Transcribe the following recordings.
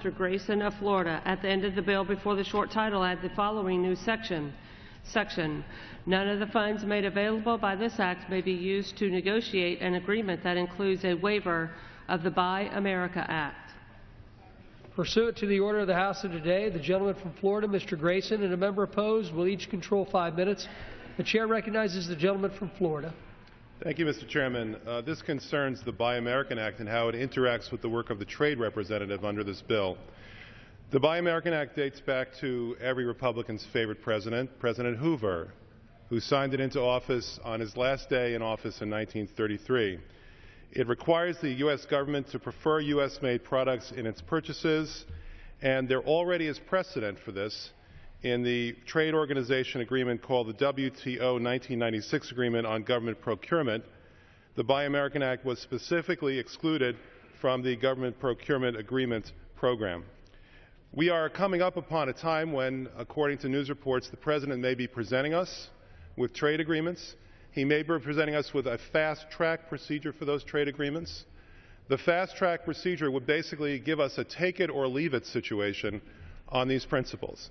Mr. Grayson of Florida. At the end of the bill, before the short title, add the following new section. None of the funds made available by this act may be used to negotiate an agreement that includes a waiver of the Buy America Act. Pursuant to the order of the House of today, the gentleman from Florida, Mr. Grayson, and a member opposed will each control 5 minutes. The chair recognizes the gentleman from Florida. Thank you, Mr. Chairman. This concerns the Buy American Act and how it interacts with the work of the trade representative under this bill. The Buy American Act dates back to every Republican's favorite president, President Hoover, who signed it into office on his last day in office in 1933. It requires the U.S. government to prefer U.S.-made products in its purchases, and there already is precedent for this in the trade organization agreement called the WTO 1996 Agreement on Government Procurement. The Buy American Act was specifically excluded from the government procurement agreement program. We are coming up upon a time when, according to news reports, the President may be presenting us with trade agreements. He may be presenting us with a fast-track procedure for those trade agreements. The fast-track procedure would basically give us a take-it-or-leave-it situation on these principles.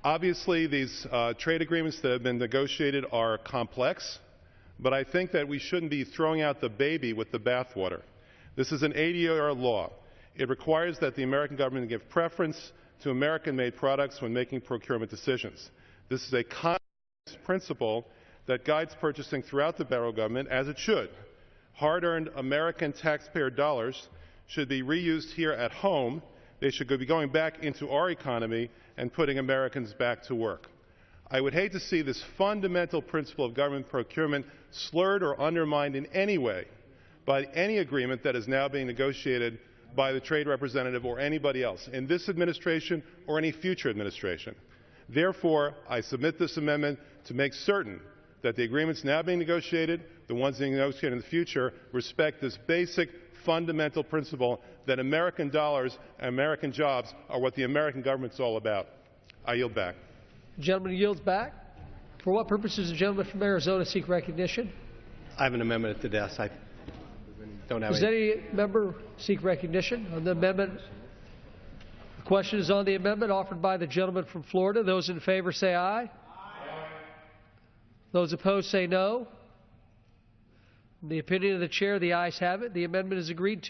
Obviously, these trade agreements that have been negotiated are complex, but I think that we shouldn't be throwing out the baby with the bathwater. This is an 80-year law. It requires that the American government give preference to American-made products when making procurement decisions. This is a common principle that guides purchasing throughout the federal government, as it should. Hard-earned American taxpayer dollars should be reused here at home. They should be going back into our economy and putting Americans back to work. I would hate to see this fundamental principle of government procurement slurred or undermined in any way by any agreement that is now being negotiated by the trade representative or anybody else in this administration or any future administration. Therefore, I submit this amendment to make certain that the agreements now being negotiated, the ones being negotiated in the future, respect this basic fundamental principle that American dollars and American jobs are what the American government is all about. I yield back. The gentleman yields back. For what purpose does the gentleman from Arizona seek recognition? I have an amendment at the desk. I don't have Does any member seek recognition on the amendment? The question is on the amendment offered by the gentleman from Florida. Those in favor say aye. Aye. Those opposed say no. In the opinion of the chair, the ayes have it. The amendment is agreed to.